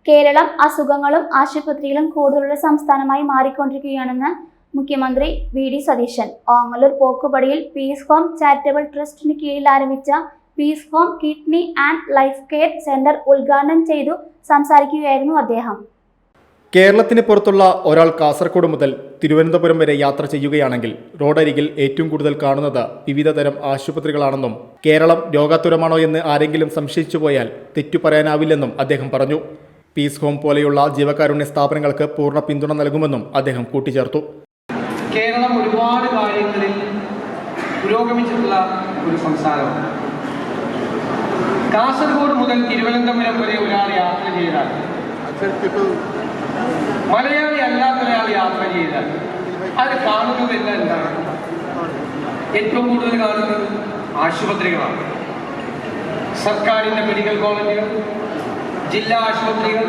കേരളം അസുഖങ്ങളും ആശുപത്രികളും കൂടുതലുള്ള സംസ്ഥാനമായി മാറിക്കൊണ്ടിരിക്കുകയാണെന്ന് മുഖ്യമന്ത്രി വി.ഡി. സതീശൻ ഓങ്ങല്ലൂർ പോക്കുപടിയിൽ പീസ് ഹോം ചാരിറ്റബിൾ ട്രസ്റ്റിന് കീഴിൽ ആരംഭിച്ച peace home kidney and life care centre ഉദ്ഘാടനം ചെയ്തു സംസാരിക്കുകയായിരുന്നു അദ്ദേഹം. കേരളത്തിന് പുറത്തുള്ള ഒരാൾ കാസർഗോഡ് മുതൽ തിരുവനന്തപുരം വരെ യാത്ര ചെയ്യുകയാണെങ്കിൽ റോഡരികിൽ ഏറ്റവും കൂടുതൽ കാണുന്നത് വിവിധ തരം ആശുപത്രികളാണെന്നും കേരളം രോഗാതുരമാണോ എന്ന് ആരെങ്കിലും സംശയിച്ചു പോയാൽ തെറ്റു പറയാനാവില്ലെന്നും അദ്ദേഹം പറഞ്ഞു. പീസ് ഹോം പോലെയുള്ള ജീവകാരുണ്യ സ്ഥാപനങ്ങൾക്ക് പൂർണ്ണ പിന്തുണ നൽകുമെന്നും അദ്ദേഹം കൂട്ടിച്ചേർത്തു. കേരളം ഒരുപാട് കാര്യങ്ങളിൽ പുരോഗമിച്ചിട്ടുള്ള ഒരു സംസ്ഥാനമാണ്. കാസർഗോഡ് മുതൽ തിരുവനന്തപുരം വരെ ഒരാൾ യാത്ര ചെയ്താൽ, മലയാളി അല്ലാത്ത ഒരാൾ യാത്ര ചെയ്താൽ അത് കാണുന്നതെല്ലാം എന്താണ്? ഏറ്റവും കൂടുതൽ കാണുന്നത് ആശുപത്രികളാണ്. സർക്കാരിൻ്റെ മെഡിക്കൽ കോളേജുകൾ, ജില്ലാ ആശുപത്രികൾ,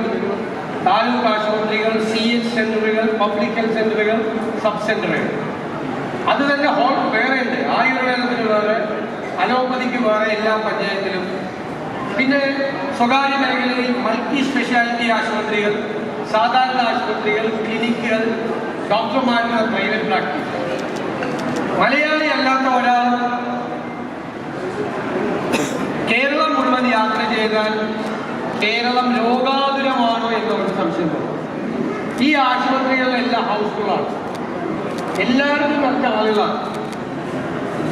താലൂക്ക് ആശുപത്രികൾ, CH സെന്ററുകൾ, പബ്ലിക് ഹെൽത്ത് സെന്ററുകൾ, സബ് സെന്ററുകൾ. അത് തന്നെ വേറെ ഉണ്ട്. ആയുർവേദത്തിന് വേറെ, അലോപ്പതിക്ക് വേറെ, എല്ലാ പഞ്ചായത്തിലും. പിന്നെ സ്വകാര്യ മേഖലയിൽ മൾട്ടി സ്പെഷ്യാലിറ്റി ആശുപത്രികൾ, സാധാരണ ആശുപത്രികൾ, ക്ലിനിക്കുകൾ, ഡോക്ടർമാരുടെ പ്രൈവറ്റ് പ്രാക്ടീസ്. മലയാളി അല്ലാത്ത ഒരാൾ കേരളം മുഴുവൻ യാത്ര ചെയ്താൽ കേരളം രോഗാതുരമാണോ എന്നവർക്ക് സംശയം തോന്നും. ഈ ആശുപത്രികളിലെല്ലാം ഹൗസ്ഫുള്ളാണ്. എല്ലാവർക്കും മറ്റു ആളുകളാണ്.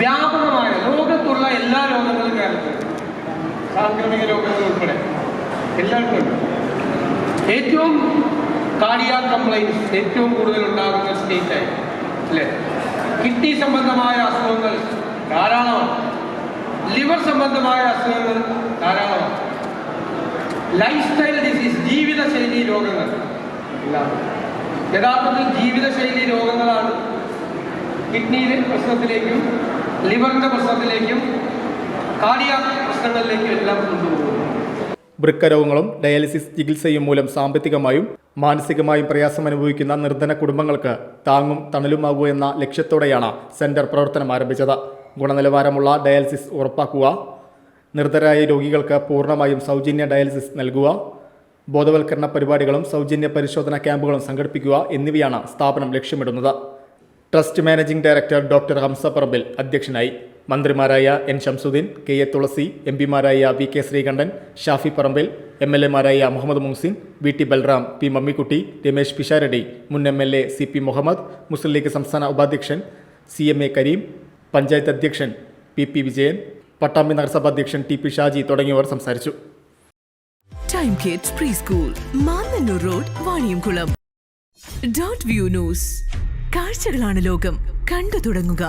വ്യാപകമായ ലോകത്തുള്ള എല്ലാ രോഗങ്ങളും കേരളത്തിൽ, സാംക്രമിക രോഗങ്ങൾ ഉൾപ്പെടെ എല്ലാവർക്കും ഉണ്ട്. ഏറ്റവും കാർഡിയാക് കംപ്ലൈൻസ് ഏറ്റവും കൂടുതൽ ഉണ്ടാകുന്ന സ്റ്റേറ്റായി അല്ലേ? കിഡ്നി സംബന്ധമായ അസുഖങ്ങൾ ധാരാളമാണ്. ലിവർ സംബന്ധമായ അസുഖങ്ങൾ ധാരാളമാണ്. ലൈഫ് സ്റ്റൈൽ ഡിസീസ്, ജീവിതശൈലി രോഗങ്ങൾ എല്ലാം യഥാർത്ഥത്തിൽ ജീവിതശൈലി രോഗങ്ങളാണ് കിഡ്നിയുടെ പ്രശ്നത്തിലേക്കും ലിവറിന്റെ പ്രശ്നത്തിലേക്കും കാർഡിയാക് പ്രശ്നങ്ങളിലേക്കും എല്ലാം കൊണ്ടുപോകുന്നത്. വൃക്കരോഗങ്ങളും ഡയാലിസിസ് ചികിത്സയും മൂലം സാമ്പത്തികമായും മാനസികമായും പ്രയാസം അനുഭവിക്കുന്ന നിർധന കുടുംബങ്ങൾക്ക് താങ്ങും തണലുമാകൂ എന്ന ലക്ഷ്യത്തോടെയാണ് സെന്റർ പ്രവർത്തനം ആരംഭിച്ചത്. ഗുണനിലവാരമുള്ള ഡയാലിസിസ് ഉറപ്പാക്കുക, നിർധരായ രോഗികൾക്ക് പൂർണ്ണമായും സൗജന്യ ഡയാലിസിസ് നൽകുക, ബോധവൽക്കരണ പരിപാടികളും സൗജന്യ പരിശോധനാ ക്യാമ്പുകളും സംഘടിപ്പിക്കുക എന്നിവയാണ് സ്ഥാപനം ലക്ഷ്യമിടുന്നത്. Trust managing director doctor Hamza Parambil അധ്യക്ഷനായി. മന്ത്രിമാരായ N. ശംസുദ്ദീൻ, K.A. തുളസി, MP മാരായ V.K. ശ്രീകണ്ഠൻ, ഷാഫി പറമ്പിൽ, MLA മാരായ മുഹമ്മദ് മുഹ്സിൻ, V.T. ബൽറാം, P. മമ്മിക്കുട്ടി, രമേശ് പിഷാരടി, മുൻ MLA CP മുഹമ്മദ്, മുസ്ലിം ലീഗ് സംസ്ഥാന ഉപാധ്യക്ഷൻ CMA കരീം, പഞ്ചായത്ത് അധ്യക്ഷൻ PP വിജയൻ, പട്ടാമ്പി നഗരസഭ അധ്യക്ഷൻ TP ഷാജി തുടങ്ങിയവർ സംസാരിച്ചു. Time kids pre school, Mannannur road, Vaniyamkulam. .view news. കാഴ്ചകളാണ് ലോകം, കണ്ടു തുടങ്ങുക.